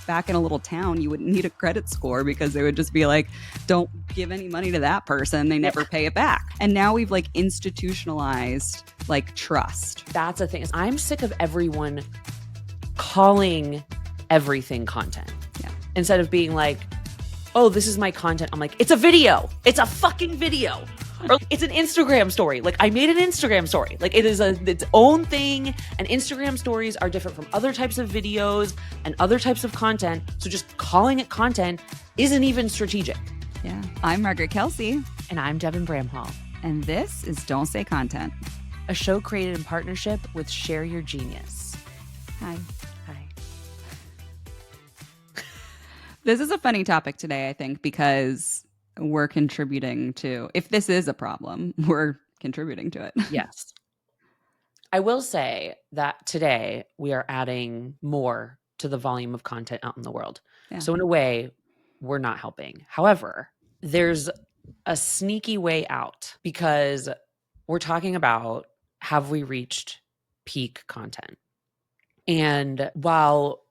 back in a little town, you wouldn't need a credit score because they would just be like, don't give any money to that person. They never pay it back. And now we've like institutionalized like trust. That's the thing. I'm sick of everyone calling everything content. Yeah. Instead of being like, oh, this is my content. I'm like, it's a video. It's a fucking video. Or it's an Instagram story. Like, I made an Instagram story. Like, it is its own thing. And Instagram stories are different from other types of videos and other types of content. So just calling it content isn't even strategic. Yeah. I'm Margaret Kelsey. And I'm Devin Bramhall. And this is Don't Say Content, a show created in partnership with Share Your Genius. Hi. Hi. This is a funny topic today, I think, because we're contributing to, if this is a problem, we're contributing to it. Yes. I will say that today we are adding more to the volume of content out in the world. Yeah. So in a way, we're not helping. However, there's a sneaky way out because we're talking about, have we reached peak content? And while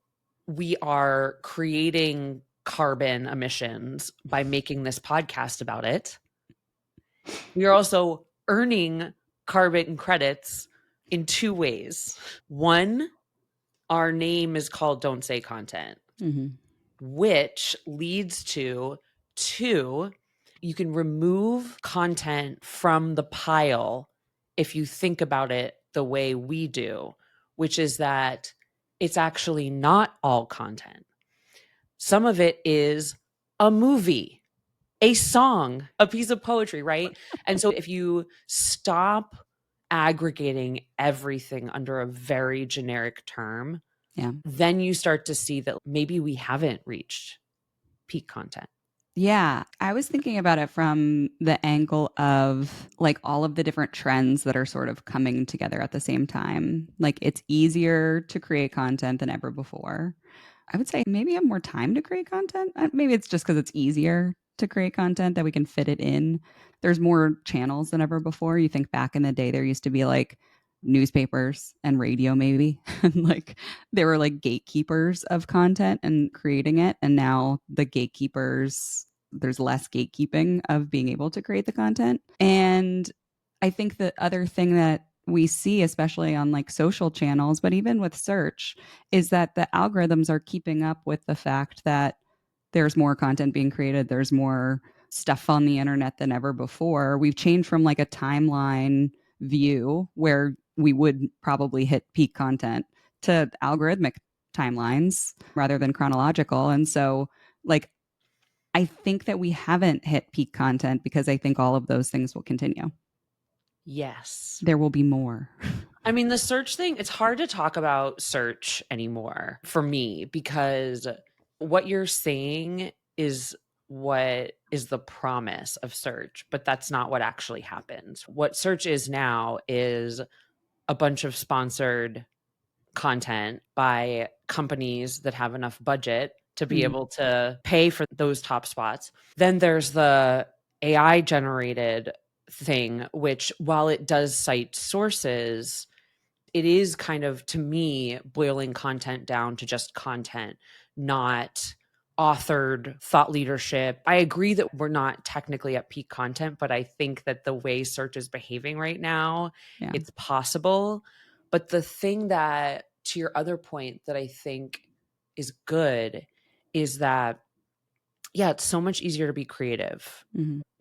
we are creating carbon emissions by making this podcast about it, we are also earning carbon credits in two ways. One, our name is called Don't Say Content, which leads to two, you can remove content from the pile if you think about it the way we do, which is that it's actually not all content. Some of it is a movie, a song, a piece of poetry, right? And so if you stop aggregating everything under a very generic term, then you start to see that maybe we haven't reached peak content. Yeah, I was thinking about it from the angle of like all of the different trends that are sort of coming together at the same time. Like it's easier to create content than ever before. I would say maybe I have more time to create content. Maybe it's just because it's easier to create content that we can fit it in. There's more channels than ever before. You think back in the day, there used to be like newspapers and radio maybe. And like they were like gatekeepers of content and creating it. And now the gatekeepers, there's less gatekeeping of being able to create the content. And I think the other thing that we see, especially on like social channels, but even with search, is that the algorithms are keeping up with the fact that there's more content being created. There's more stuff on the internet than ever before. We've changed from like a timeline view where we would probably hit peak content to algorithmic timelines rather than chronological. And so like, I think that we haven't hit peak content because I think all of those things will continue. Yes. There will be more. I mean, the search thing, it's hard to talk about search anymore for me because what you're saying is what is the promise of search, but that's not what actually happens. What search is now is a bunch of sponsored content by companies that have enough budget to be able to pay for those top spots. Then there's the AI generated thing, which while it does cite sources, it is kind of, to me, boiling content down to just content, not authored thought leadership. I agree that we're not technically at peak content, but I think that the way search is behaving right now, it's possible. But the thing that, to your other point, that I think is good is that, it's so much easier to be creative.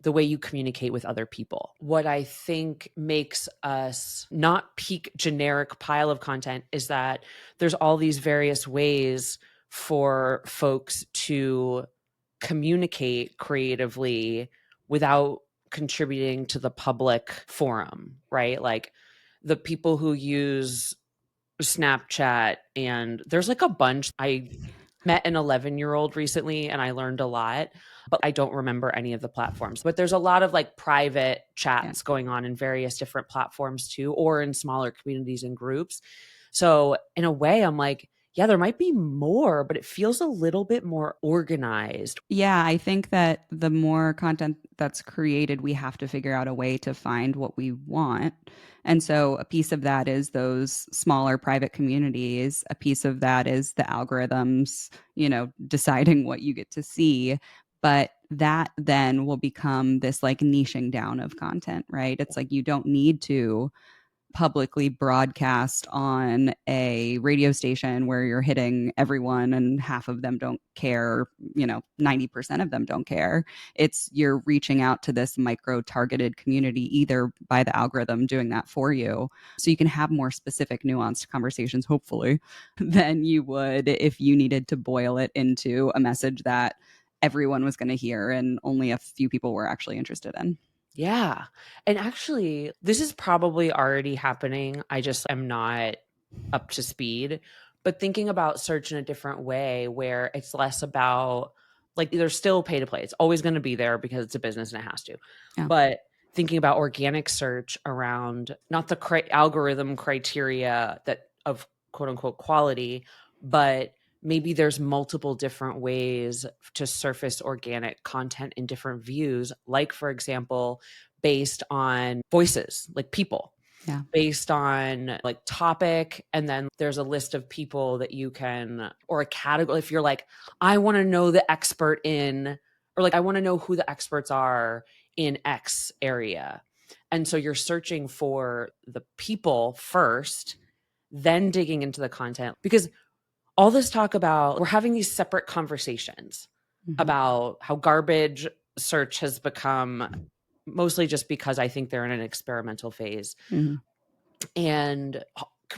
The way you communicate with other people. What I think makes us not peak generic pile of content is that there's all these various ways for folks to communicate creatively without contributing to the public forum, right? Like the people who use Snapchat, and there's like a bunch. I met an 11-year-old recently and I learned a lot, but I don't remember any of the platforms. But there's a lot of like private chats going on in various different platforms too, or in smaller communities and groups. So in a way, I'm like, yeah, there might be more, but it feels a little bit more organized. Yeah, I think that the more content that's created, we have to figure out a way to find what we want. And so a piece of that is those smaller private communities. A piece of that is the algorithms, deciding what you get to see. But that then will become this like niching down of content, right? It's like you don't need to publicly broadcast on a radio station where you're hitting everyone and half of them don't care, 90% of them don't care. It's you're reaching out to this micro targeted community either by the algorithm doing that for you. So you can have more specific, nuanced conversations, hopefully, than you would if you needed to boil it into a message that everyone was going to hear and only a few people were actually interested in. Yeah. And actually, this is probably already happening. I just am not up to speed. But thinking about search in a different way where it's less about like there's still pay to play. It's always going to be there because it's a business and it has to. Yeah. But thinking about organic search around not the algorithm criteria that of quote unquote quality, but maybe there's multiple different ways to surface organic content in different views, like for example based on voices, like people, Yeah. based on like topic, and then there's a list of people that you can, or a category. If you're like, I want to know the expert in, or like I want to know who the experts are in X area, and so you're searching for the people first, then digging into the content, because all this talk about we're having these separate conversations Mm-hmm. about how garbage search has become, mostly just because I think they're in an experimental phase, Mm-hmm. and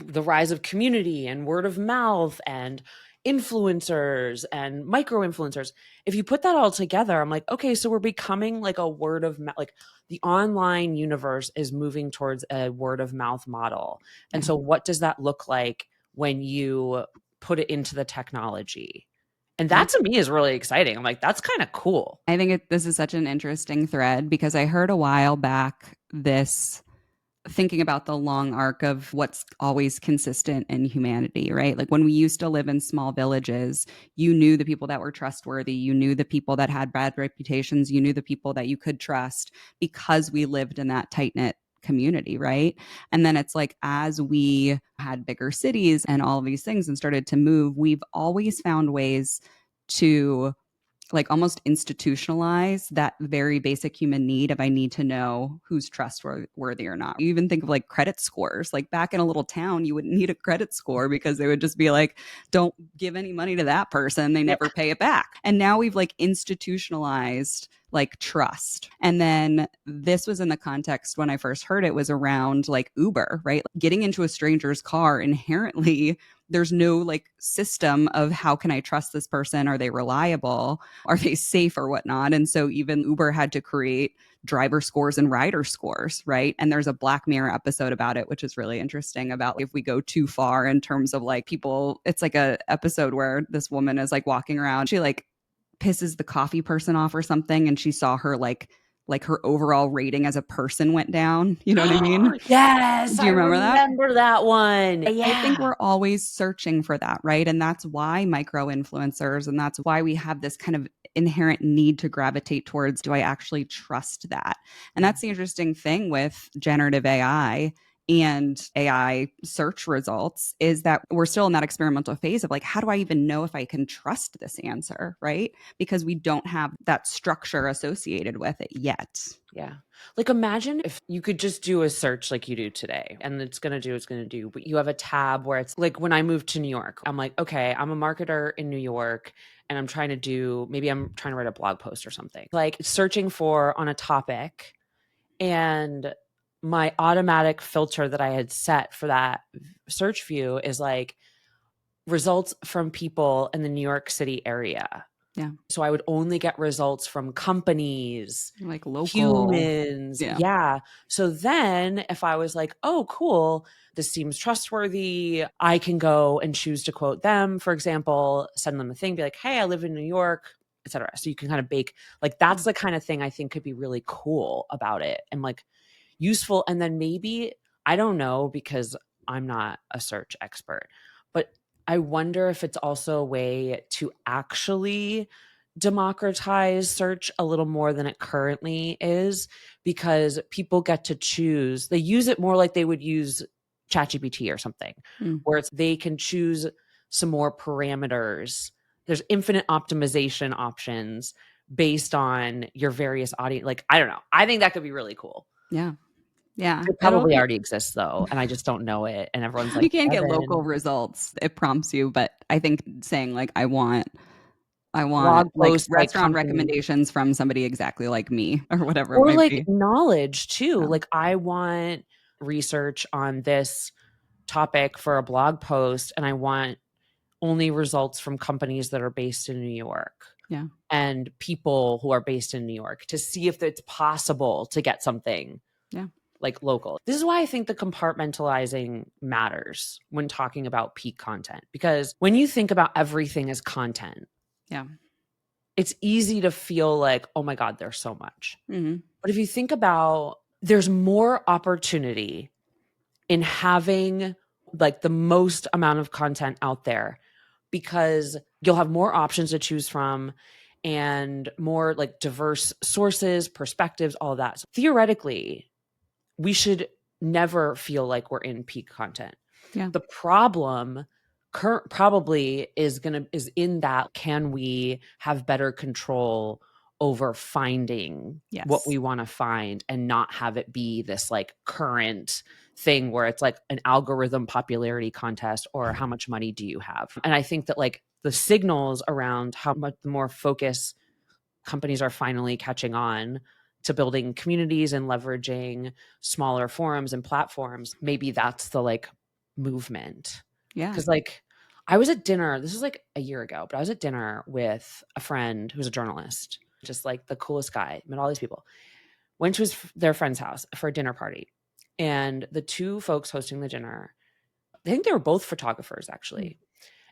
the rise of community and word of mouth and influencers and micro influencers. If you put that all together, I'm like, okay, so we're becoming like a word of mouth, like the online universe is moving towards a word of mouth model. And Yeah. so what does that look like when you put it into the technology? And I that to me is really exciting. I'm like, that's kind of cool. I think this is such an interesting thread because I heard a while back this thinking about the long arc of what's always consistent in humanity, right? Like when we used to live in small villages, you knew the people that were trustworthy, you knew the people that had bad reputations, you knew the people that you could trust because we lived in that tight knit community, right? And then it's like as we had bigger cities and all of these things and started to move, we've always found ways to like almost institutionalize that very basic human need of I need to know who's trustworthy or not. You even think of like credit scores. Like back in a little town, you wouldn't need a credit score because they would just be like, don't give any money to that person. They never pay it back. And now we've like institutionalized like trust. And then this was in the context when I first heard it was around like Uber, right? Getting into a stranger's car inherently there's no like system of how can I trust this person? Are they reliable? Are they safe or whatnot? And so even Uber had to create driver scores and rider scores, right? And there's a Black Mirror episode about it, which is really interesting about if we go too far in terms of like people, it's like a episode where this woman is like walking around, she like pisses the coffee person off or something, and she saw her like her overall rating as a person went down. You know what I mean? Yes, Do I you remember that? remember that one. I think Yeah. we're always searching for that, right? And that's why micro influencers and that's why we have this kind of inherent need to gravitate towards do I actually trust that? And that's the interesting thing with generative AI and AI search results is that we're still in that experimental phase of like, how do I even know if I can trust this answer, right? Because we don't have that structure associated with it yet. Yeah. Like imagine if you could just do a search like you do today and it's going to do, but you have a tab where it's like when I moved to New York, I'm like, okay, I'm a marketer in New York and I'm trying to do, maybe I'm trying to write a blog post or something, like searching for on a topic, and my automatic filter that I had set for that search view is like results from people in the New York City area. Yeah. So I would only get results from companies, Like local. humans. Yeah. Yeah. So then if I was like, oh, cool, this seems trustworthy, I can go and choose to quote them, for example, send them a thing, be like, hey, I live in New York, etc. So you can kind of bake, like, that's the kind of thing I think could be really cool about it and like useful. And then maybe, I don't know, because I'm not a search expert, but I wonder if it's also a way to actually democratize search a little more than it currently is, because people get to choose. They use it more like they would use ChatGPT or something, Mm. where they can choose some more parameters. There's infinite optimization options based on your various audience. Like, I don't know. I think that could be really cool. Yeah. Yeah. It It'll probably be already exists though, and I just don't know it. And everyone's like, you can't get local Kevin, results. It prompts you, but I think saying like I want blog like posts like restaurant company. recommendations from somebody exactly like me or whatever it Or might like be. knowledge too. Yeah. Like I want research on this topic for a blog post, and I want only results from companies that are based in New York Yeah. and people who are based in New York to see if it's possible to get something Yeah. like local. This is why I think the compartmentalizing matters when talking about peak content, because when you think about everything as content, Yeah. it's easy to feel like, oh my God, there's so much. Hmm. But if you think about, there's more opportunity in having like the most amount of content out there, because you'll have more options to choose from and more like diverse sources, perspectives, all of that. So theoretically, we should never feel like we're in peak content. Yeah. The problem probably is in that, can we have better control over finding what Yes. we want to find and not have it be this like current thing where it's like an algorithm popularity contest or how much money do you have. And I think that like the signals around how much the more focus companies are finally catching on to building communities and leveraging smaller forums and platforms, maybe that's the like movement. Yeah. Because like I was at dinner, this was like a year ago, but I was at dinner with a friend who's a journalist, just like the coolest guy, met all these people. Went to their friend's house for a dinner party. And the two folks hosting the dinner, I think they were both photographers Mm. actually.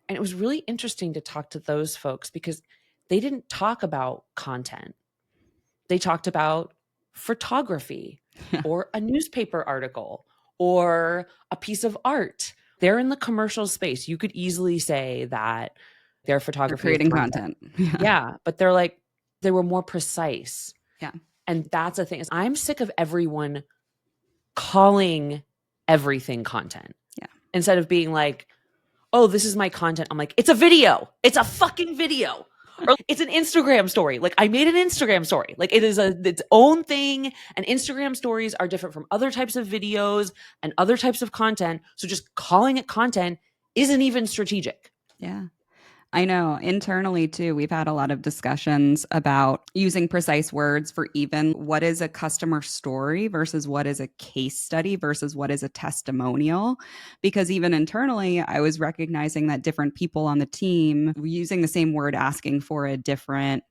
And it was really interesting to talk to those folks because they didn't talk about content. They talked about photography Yeah. or a newspaper article or a piece of art. They're in the commercial space. You could easily say that their They're photography is creating content. content. Yeah. Yeah, but they're like, they were more precise. Yeah. And that's the thing, is I'm sick of everyone calling everything content. Yeah. Instead of being like, oh, this is my content. I'm like, it's a video. It's a fucking video. Or it's an Instagram story. Like I made an Instagram story. Like it is its own thing. And Instagram stories are different from other types of videos and other types of content. So just calling it content isn't even strategic. Yeah. I know internally too, we've had a lot of discussions about using precise words for even what is a customer story versus what is a case study versus what is a testimonial. Because even internally, I was recognizing that different people on the team were using the same word asking for a different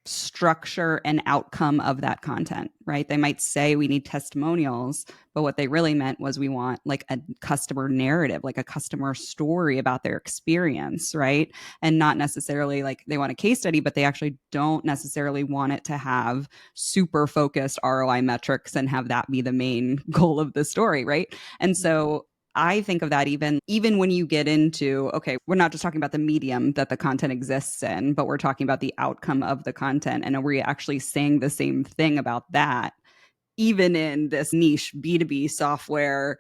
structure and outcome of that content, right? They might say we need testimonials, but what they really meant was we want like a customer narrative, like a customer story about their experience, right? And not necessarily like they want a case study, but they actually don't necessarily want it to have super focused ROI metrics and have that be the main goal of the story, right? And so I think of that even when you get into, okay, we're not just talking about the medium that the content exists in, but we're talking about the outcome of the content. And are we actually saying the same thing about that, even in this niche B2B software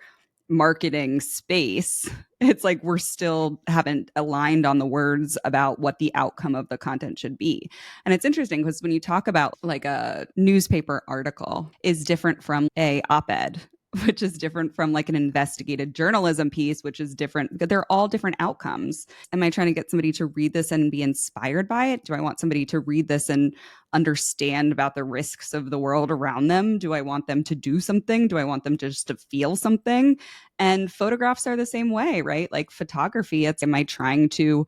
marketing space? It's like we're still haven't aligned on the words about what the outcome of the content should be. And it's interesting because when you talk about like a newspaper article is different from a op-ed, which is different from like an investigative journalism piece, which is different. They're all different outcomes. Am I trying to get somebody to read this and be inspired by it? Do I want somebody to read this and understand about the risks of the world around them? Do I want them to do something? Do I want them just to feel something? And photographs are the same way, right? Like photography, it's, am I trying to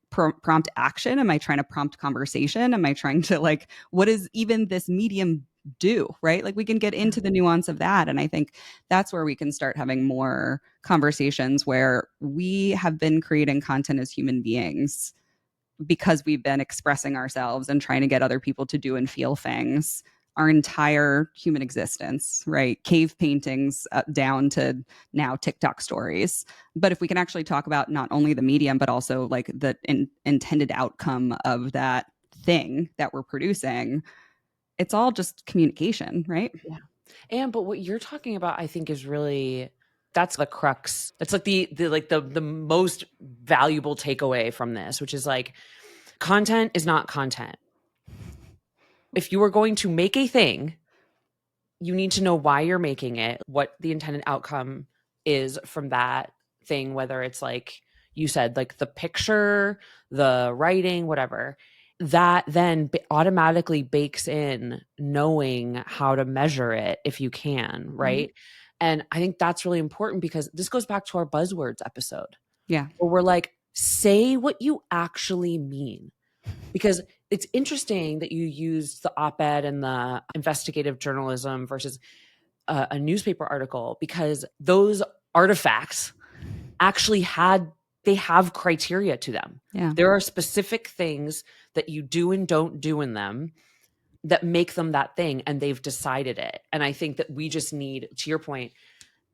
prompt action? Am I trying to prompt conversation? Am I trying to like, what does even this medium do, right? Like we can get into the nuance of that. And I think that's where we can start having more conversations where we have been creating content as human beings because we've been expressing ourselves and trying to get other people to do and feel things. our entire human existence, right? Cave paintings down to now TikTok stories. But if we can actually talk about not only the medium, but also like the intended outcome of that thing that we're producing, it's all just communication, right? Yeah. But what you're talking about, I think, is really that's the crux. That's like the most valuable takeaway from this, which is like content is not content. If you are going to make a thing, you need to know why you're making it, what the intended outcome is from that thing, whether it's like you said, like the picture, the writing, whatever. That then automatically bakes in knowing how to measure it if you can, right? And I think that's really important because this goes back to our buzzwords episode Yeah. where we're like, say what you actually mean. Because it's interesting that you used the op-ed and the investigative journalism versus a newspaper article, because those artifacts actually have criteria to them. Yeah. There are specific things that you do and don't do in them that make them that thing, and they've decided it. And I think that we just need, to your point,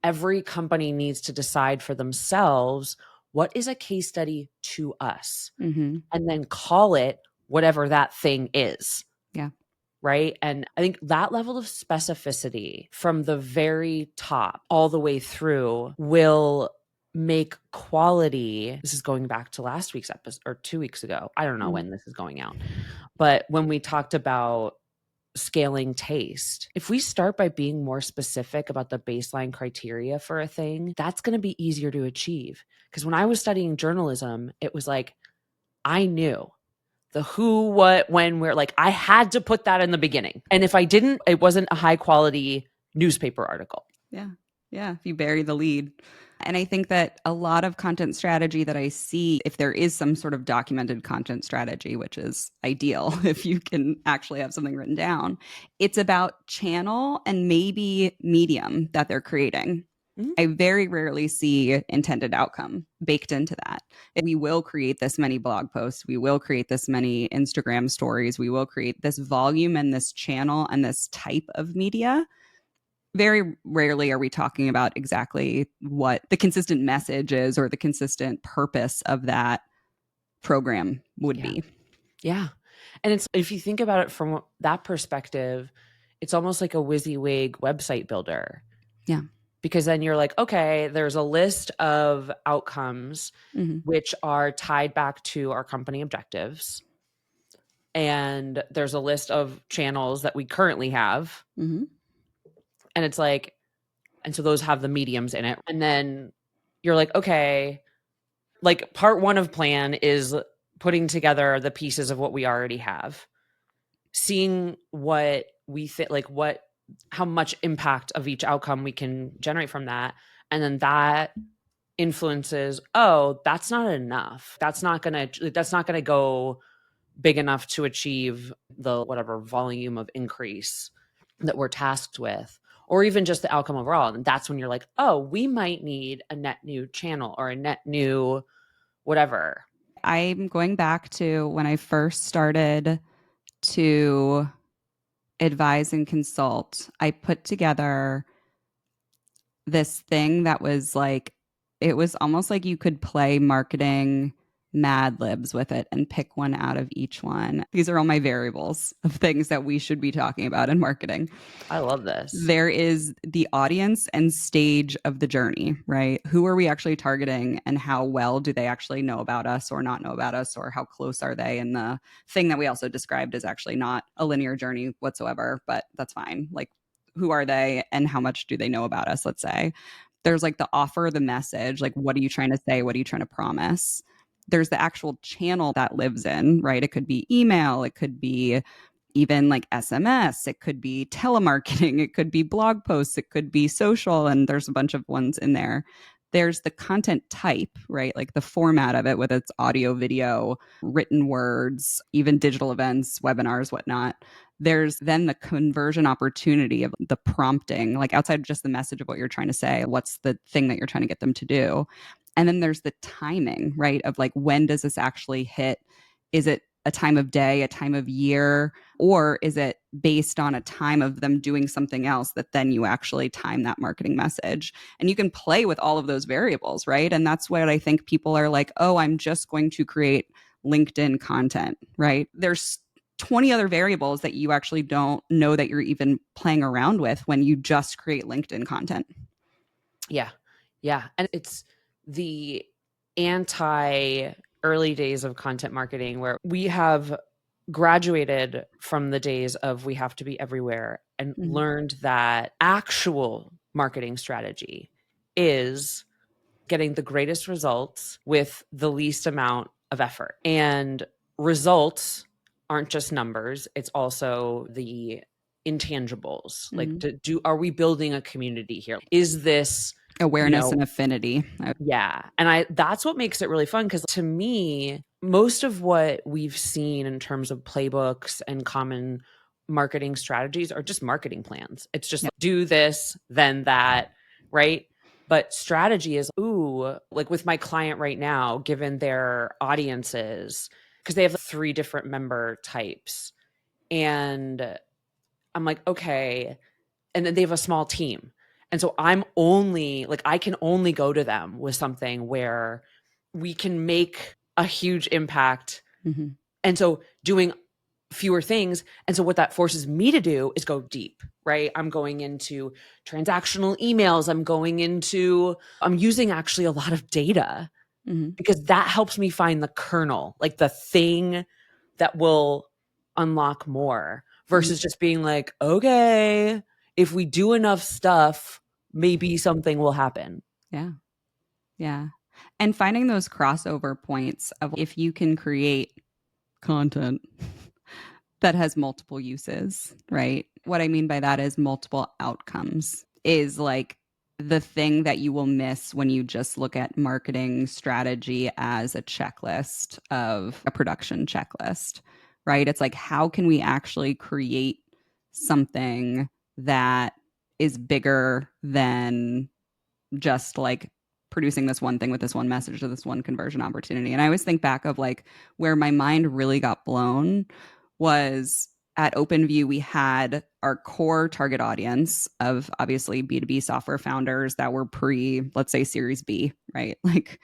every company needs to decide for themselves what is a case study to us, and then call it whatever that thing is. Yeah. Right. And I think that level of specificity from the very top all the way through will make quality. This is going back to last week's episode or 2 weeks ago. I don't know when this is going out, but when we talked about scaling taste, if we start by being more specific about the baseline criteria for a thing, that's going to be easier to achieve. Because when I was studying journalism, it was like, I knew the who, what, when, where, like I had to put that in the beginning. And if I didn't, it wasn't a high quality newspaper article. Yeah. Yeah. If you bury the lead. And I think that a lot of content strategy that I see, if there is some sort of documented content strategy, which is ideal if you can actually have something written down, it's about channel and maybe medium that they're creating. I very rarely see intended outcome baked into that. We will create this many blog posts. We will create this many Instagram stories. We will create this volume and this channel and this type of media. Very rarely are we talking about exactly what the consistent message is or the consistent purpose of that program would be. Yeah. And it's, if you think about it from that perspective, it's almost like a WYSIWYG website builder. Yeah. Because then you're like, okay, there's a list of outcomes which are tied back to our company objectives. And there's a list of channels that we currently have. And it's like, and so those have the mediums in it. And then you're like, okay, like part one of plan is putting together the pieces of what we already have, seeing what we think, like how much impact of each outcome we can generate from that. And then that influences, oh, that's not enough. That's not going to go big enough to achieve the whatever volume of increase that we're tasked with, or even just the outcome overall. And that's when you're like, oh, we might need a net new channel or a net new whatever. I'm going back to when I first started to advise and consult. I put together this thing that was like, it was almost like you could play marketing Mad Libs with it and pick one out of each one. These are all my variables of things that we should be talking about in marketing. I love this. There is the audience and stage of the journey, right? Who are we actually targeting and how well do they actually know about us or not know about us, or how close are they? And the thing that we also described is actually not a linear journey whatsoever, but that's fine. Like, who are they and how much do they know about us, let's say. There's like the offer, the message, like what are you trying to say? What are you trying to promise? There's the actual channel that lives in, right? It could be email, it could be even like SMS, it could be telemarketing, it could be blog posts, it could be social, and there's a bunch of ones in there. There's the content type, right? Like the format of it, whether it's audio, video, written words, even digital events, webinars, whatnot. There's then the conversion opportunity of the prompting, like outside of just the message of what you're trying to say, what's the thing that you're trying to get them to do? And then there's the timing, right? Of like, when does this actually hit? Is it a time of day, a time of year, or is it based on a time of them doing something else that then you actually time that marketing message? And you can play with all of those variables, right? And that's what I think people are like, oh, I'm just going to create LinkedIn content, right? There's 20 other variables that you actually don't know that you're even playing around with when you just create LinkedIn content. Yeah. Yeah. And it's the anti early days of content marketing where we have graduated from the days of we have to be everywhere and Mm-hmm. learned that actual marketing strategy is getting the greatest results with the least amount of effort. And results aren't just numbers, it's also the intangibles. Like, Mm-hmm. are we building a community here? Is this, you Awareness know, and affinity. yeah. And that's what makes it really fun because to me, most of what we've seen in terms of playbooks and common marketing strategies are just marketing plans. It's just Yep. like, do this, then that, right? But strategy is, ooh, like with my client right now, given their audiences, because they have 3 different member types. And I'm like, okay. And then they have a small team. And so I'm only like, I can only go to them with something where we can make a huge impact. Mm-hmm. And so doing fewer things. And so what that forces me to do is go deep, right? I'm going into transactional emails. I'm using actually a lot of data Mm-hmm. because that helps me find the kernel, like the thing that will unlock more Mm-hmm. versus just being like, okay, if we do enough stuff, maybe something will happen. Yeah. Yeah. And finding those crossover points of if you can create content that has multiple uses, right? What I mean by that is multiple outcomes is like the thing that you will miss when you just look at marketing strategy as a checklist of a production checklist, right? It's like, how can we actually create something that is bigger than just like producing this one thing with this one message or this one conversion opportunity. And I always think back of like where my mind really got blown was at OpenView, we had our core target audience of obviously B2B software founders that were let's say, Series B, right? Like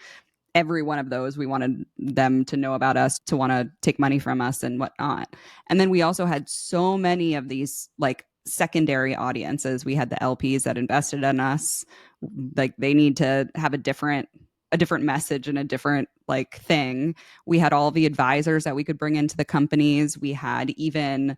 every one of those, we wanted them to know about us, to want to take money from us and whatnot. And then we also had so many of these like secondary audiences. We had the LPs that invested in us. Like they need to have a different message and a different like thing. We had all the advisors that we could bring into the companies. We had even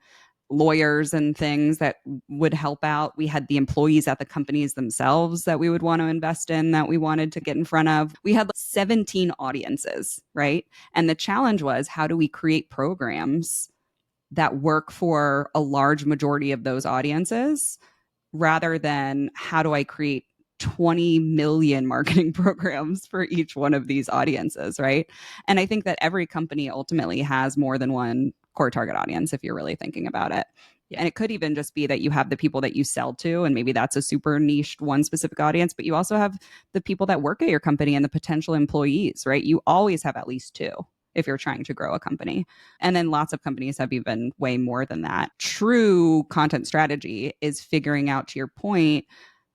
lawyers and things that would help out. We had the employees at the companies themselves that we would want to invest in, that we wanted to get in front of. We had like 17 audiences, right? And the challenge was, how do we create programs that work for a large majority of those audiences rather than how do I create 20 million marketing programs for each one of these audiences, right? And I think that every company ultimately has more than one core target audience if you're really thinking about it. Yeah. And it could even just be that you have the people that you sell to, and maybe that's a super niched one specific audience, but you also have the people that work at your company and the potential employees, right? You always have at least two if you're trying to grow a company. And then lots of companies have even way more than that. True content strategy is figuring out, to your point,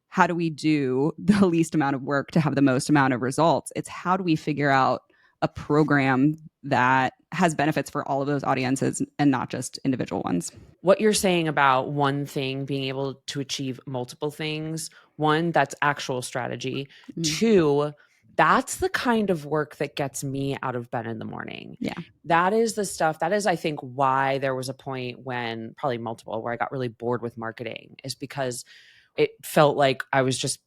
how do we do the least amount of work to have the most amount of results? It's how do we figure out a program that has benefits for all of those audiences and not just individual ones. What you're saying about one thing being able to achieve multiple things, one, that's actual strategy. Mm. Two, that's the kind of work that gets me out of bed in the morning. Yeah. That is the stuff, that is, I think, why there was a point when, probably multiple, where I got really bored with marketing, is because it felt like I was just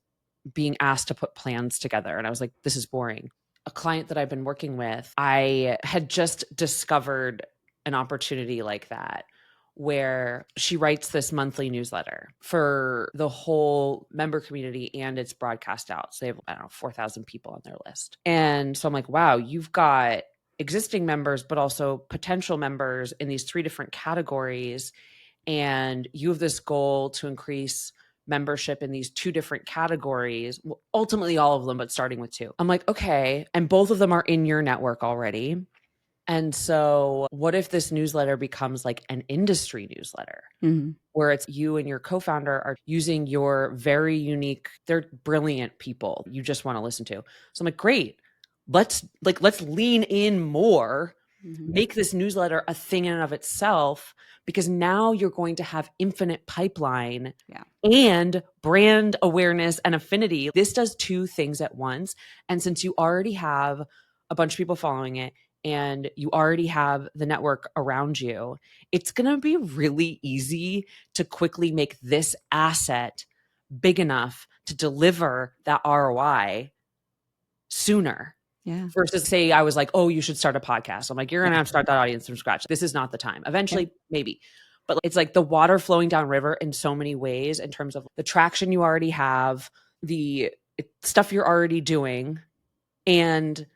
being asked to put plans together. And I was like, this is boring. A client that I've been working with, I had just discovered an opportunity like that where she writes this monthly newsletter for the whole member community and it's broadcast out. So they have, I don't know, 4,000 people on their list. And so I'm like, wow, you've got existing members, but also potential members in these 3 different categories. And you have this goal to increase membership in these 2 different categories, well, ultimately all of them, but starting with 2. I'm like, okay. And both of them are in your network already. And so what if this newsletter becomes like an industry newsletter where it's you and your co-founder are using your very unique, they're brilliant people you just want to listen to. So I'm like, great, let's lean in more, make this newsletter a thing in and of itself, because now you're going to have infinite pipeline and brand awareness and affinity. This does two things at once. And since you already have a bunch of people following it and you already have the network around you, it's going to be really easy to quickly make this asset big enough to deliver that ROI sooner. Yeah. Versus say I was like, oh, you should start a podcast. I'm like, you're going to have to start that audience from scratch. This is not the time. Eventually, maybe. But it's like the water flowing down river in so many ways in terms of the traction you already have, the stuff you're already doing, and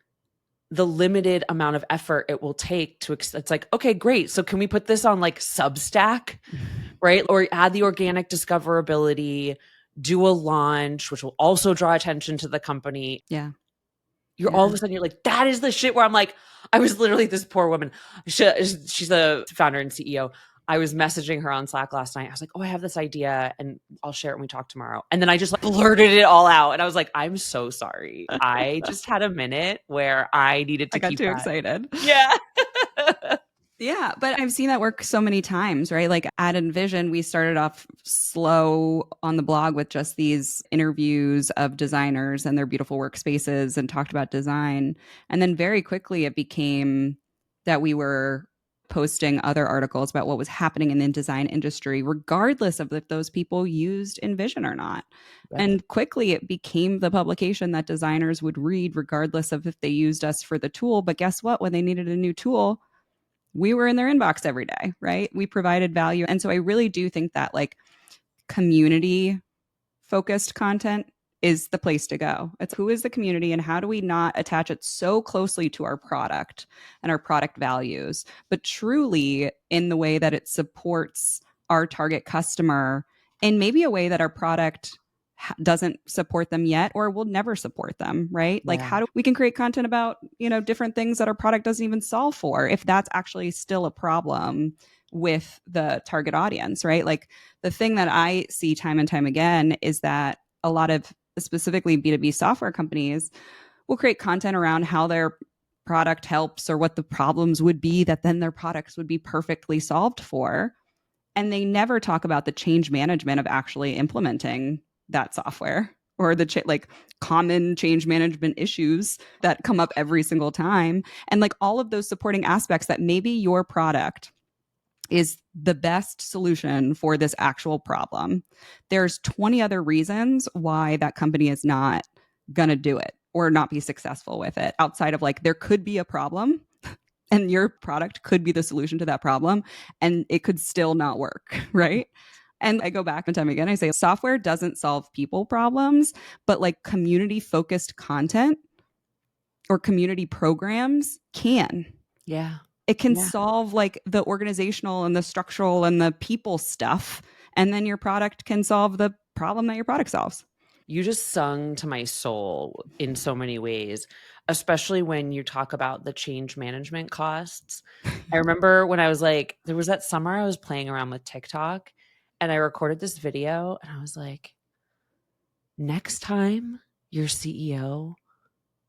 the limited amount of effort it will take to, it's like, okay, great. So can we put this on like Substack, right? Or add the organic discoverability, do a launch, which will also draw attention to the company. Yeah. You're all of a sudden, you're like, that is the shit where I'm like, I was literally this poor woman. She's the founder and CEO. I was messaging her on Slack last night. I was like, oh, I have this idea and I'll share it when we talk tomorrow. And then I just like blurted it all out. And I was like, I'm so sorry. I just had a minute where I needed to I got too excited. Yeah. Yeah, but I've seen that work so many times, right? Like at Envision, we started off slow on the blog with just these interviews of designers and their beautiful workspaces and talked about design. And then very quickly it became that we were posting other articles about what was happening in the design industry, regardless of if those people used Envision or not. Yep. And quickly it became the publication that designers would read, regardless of if they used us for the tool. But guess what? When they needed a new tool, we were in their inbox every day, right? We provided value. And so I really do think that like community focused content is the place to go. It's who is the community and how do we not attach it so closely to our product and our product values, but truly in the way that it supports our target customer in maybe a way that our product doesn't support them yet or will never support them, right? Like how do we can create content about, different things that our product doesn't even solve for, if that's actually still a problem with the target audience, right? Like the thing that I see time and time again is that a lot of specifically B2B software companies will create content around how their product helps or what the problems would be that then their products would be perfectly solved for. And they never talk about the change management of actually implementing that software or the like common change management issues that come up every single time. And like all of those supporting aspects that maybe your product is the best solution for this actual problem. There's 20 other reasons why that company is not going to do it or not be successful with it outside of like, there could be a problem and your product could be the solution to that problem and it could still not work, right? And I go back and time again, I say software doesn't solve people problems, but like community focused content or community programs can. Yeah. It can solve like the organizational and the structural and the people stuff. And then your product can solve the problem that your product solves. You just sung to my soul in so many ways, especially when you talk about the change management costs. I remember when I was like, there was that summer I was playing around with TikTok and I recorded this video and I was like, next time your CEO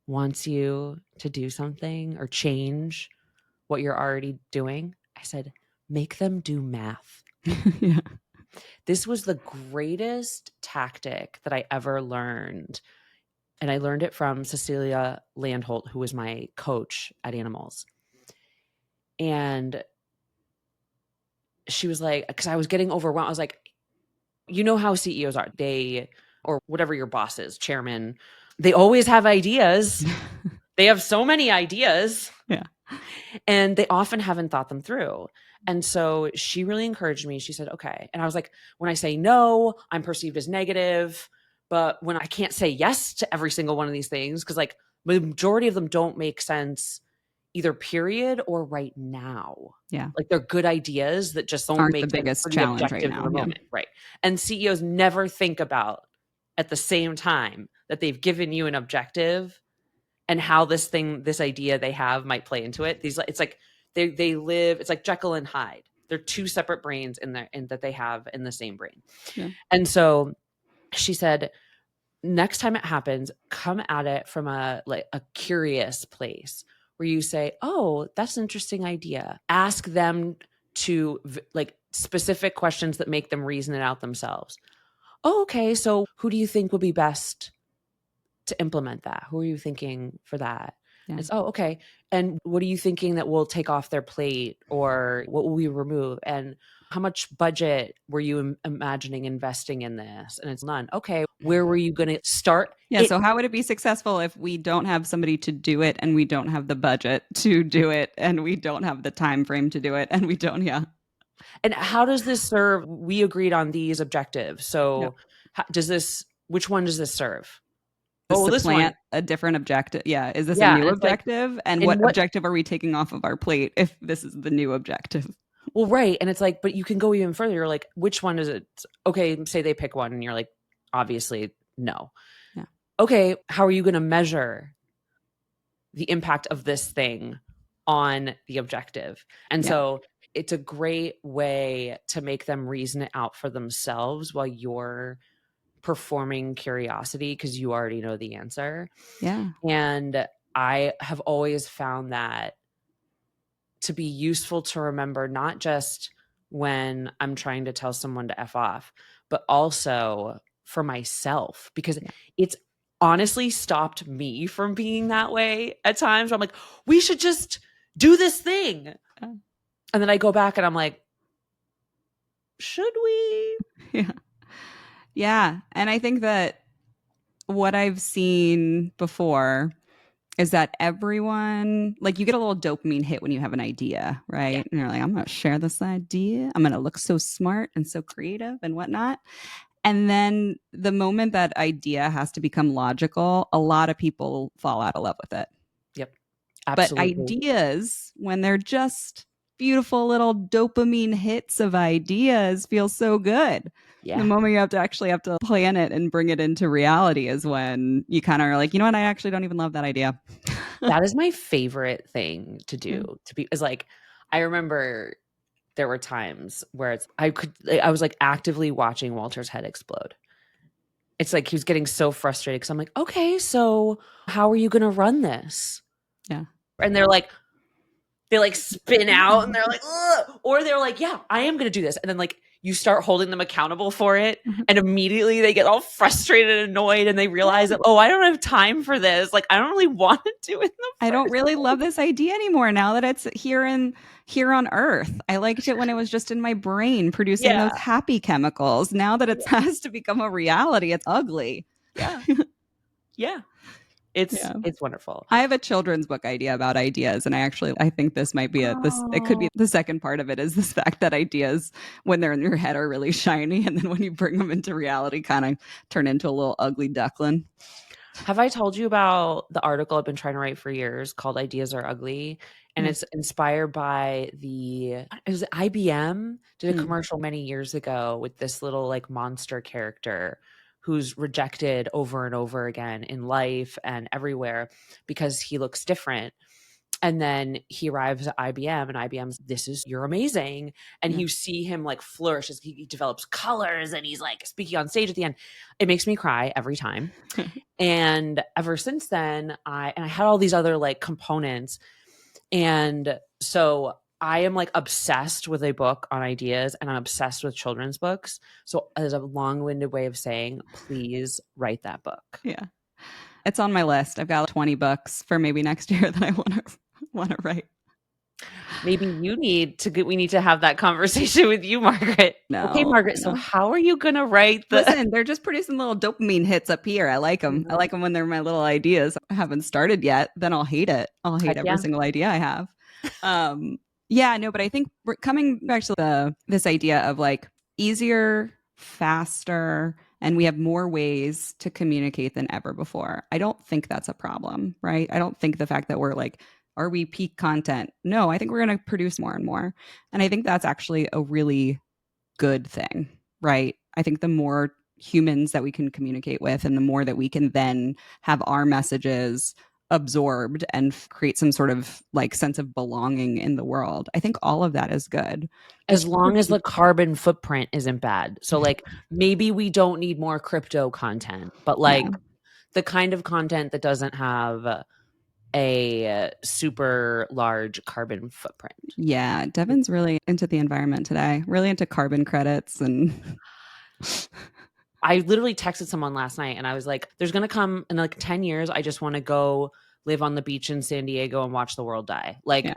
wants you to do something or change what you're already doing, I said, make them do math. Yeah. This was the greatest tactic that I ever learned. And I learned it from Cecilia Landholt, who was my coach at Animals. And she was like, because I was getting overwhelmed. I was like, you know how CEOs are. They, or whatever your boss is, chairman, they always have ideas. They have so many ideas. Yeah. And they often haven't thought them through. And so she really encouraged me. She said, okay. And I was like, when I say no, I'm perceived as negative. But when I can't say yes to every single one of these things, because like the majority of them don't make sense either period or right now. Yeah. Like they're good ideas that just don't aren't make the biggest sense challenge right now. In the moment. Right. And CEOs never think about at the same time that they've given you an objective and how this idea they have might play into it. It's like they live, it's like Jekyll and Hyde. They're two separate brains that they have in the same brain. Yeah. And so she said, next time it happens, come at it from a curious place where you say, "Oh, that's an interesting idea." Ask them to like specific questions that make them reason it out themselves. "Oh, okay. So who do you think would be best to implement that? Who are you thinking for that?" Yeah. It's, "Oh, okay. And what are you thinking that will take off their plate, or what will we remove? And how much budget were you imagining investing in this?" And it's none. "Okay. Where were you going to start?" Yeah. So how would it be successful if we don't have somebody to do it, and we don't have the budget to do it, and we don't have the time frame to do it, and we don't, yeah. And how does this serve? We agreed on these objectives. So Yeah. which one does this serve? Oh, This one. supplant a different objective. Yeah. Is this a Yeah. new It's like, objective? And and what objective are we taking off of our plate if this is the new objective? well, right. And it's like, but you can go even further. You're like, which one is it? Okay. Say they pick one and you're like, obviously, no. Yeah. Okay. How are you going to measure the impact of this thing on the objective? And so it's a great way to make them reason it out for themselves while you're performing curiosity because you already know the answer. Yeah. And I have always found that to be useful to remember, not just when I'm trying to tell someone to F off, but also for myself, because it's honestly stopped me from being that way at times. I'm like, we should just do this thing. And then I go back and I'm like, should we? Yeah. Yeah. And I think that what I've seen before is that everyone, like, you get a little dopamine hit when you have an idea, right? Yeah. And you're like, I'm going to share this idea. I'm going to look so smart and so creative and whatnot. And then the moment that idea has to become logical, a lot of people fall out of love with it. Yep. Absolutely. But ideas, when they're just beautiful little dopamine hits of ideas, feel so good. Yeah. The moment you have to plan it and bring it into reality is when you kind of are like, you know what? I actually don't even love that idea. That is my favorite thing to do. Is like, I remember there were times where I was like actively watching Walter's head explode. It's like he was getting so frustrated because I'm like, okay, so how are you going to run this? Yeah. And they like spin out and they're like, ugh! Or they're like, yeah, I am going to do this. And then like you start holding them accountable for it. And immediately they get all frustrated and annoyed and they realize that, oh, I don't have time for this. Like, I don't really want to do it. I don't really love this idea anymore now that it's here on Earth. I liked it when it was just in my brain producing those happy chemicals. Now that it has to become a reality, it's ugly. Yeah. Yeah. It's wonderful. I have a children's book idea about ideas, and I think this might be it could be the second part of it is this fact that ideas, when they're in your head, are really shiny, and then when you bring them into reality, kind of turn into a little ugly duckling. Have I told you about the article I've been trying to write for years called Ideas Are Ugly? And it's inspired by IBM did a commercial many years ago with this little like monster character who's rejected over and over again in life and everywhere because he looks different. And then he arrives at IBM and IBM's, you're amazing. And you see him like flourish as he develops colors and he's like speaking on stage at the end. It makes me cry every time. And ever since then, I had all these other like components. And so I am like obsessed with a book on ideas and I'm obsessed with children's books. So as a long-winded way of saying, please write that book. Yeah. It's on my list. I've got 20 books for maybe next year that I want to write. Maybe we need to have that conversation with you, Margaret. No. Okay, Margaret. So how are you going to write Listen, they're just producing little dopamine hits up here. I like them. I like them when they're my little ideas. I haven't started yet. Then I'll hate it. I'll hate every single idea I have. Yeah, no, but I think we're coming back to this idea of like easier, faster, and we have more ways to communicate than ever before. I don't think that's a problem, right? I don't think the fact that we're like, are we peak content? No, I think we're going to produce more and more. And I think that's actually a really good thing, right? I think the more humans that we can communicate with and the more that we can then have our messages absorbed and create some sort of like sense of belonging in the world. I think all of that is good. As Just long as the carbon footprint isn't bad. So like maybe we don't need more crypto content, but like yeah. the kind of content that doesn't have a super large carbon footprint. Yeah, Devin's really into the environment today, really into carbon credits. And I literally texted someone last night and I was like, there's going to come in like 10 years. I just want to go live on the beach in San Diego and watch the world die. Like, yeah.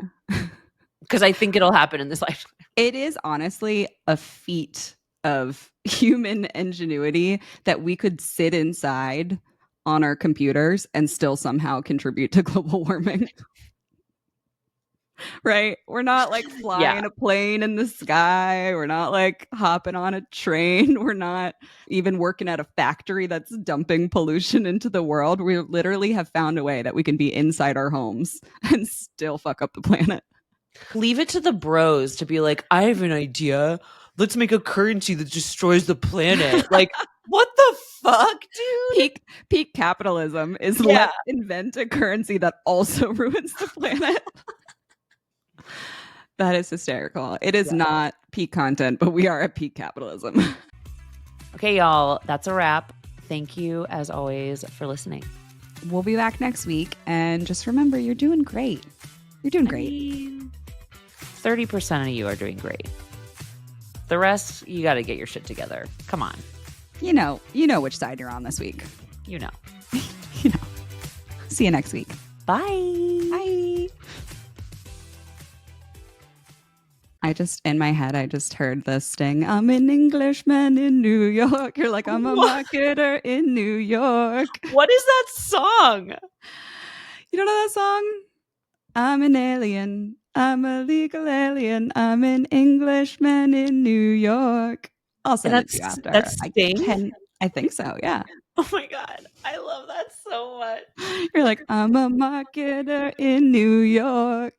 because I think it'll happen in this lifetime. It is honestly a feat of human ingenuity that we could sit inside on our computers and still somehow contribute to global warming. Right? We're not like flying a plane in the sky. We're not like hopping on a train. We're not even working at a factory that's dumping pollution into the world. We literally have found a way that we can be inside our homes and still fuck up the planet. Leave it to the bros to be like, I have an idea. Let's make a currency that destroys the planet. Like, what the fuck, dude? Peak capitalism is let's invent a currency that also ruins the planet. That is hysterical. It is not peak content, but we are at peak capitalism. Okay, y'all, that's a wrap. Thank you, as always, for listening. We'll be back next week. And just remember, you're doing great. You're doing great. 30% of you are doing great. The rest, you got to get your shit together. Come on. You know which side you're on this week. You know. See you next week. Bye. Bye. In my head, I just heard the Sting. I'm an Englishman in New York. You're like, I'm a marketer in New York. What is that song? You don't know that song? I'm an alien. I'm a legal alien. I'm an Englishman in New York. I'll send it to you after. That's Sting? I think so, yeah. Oh my God. I love that so much. You're like, I'm a marketer in New York.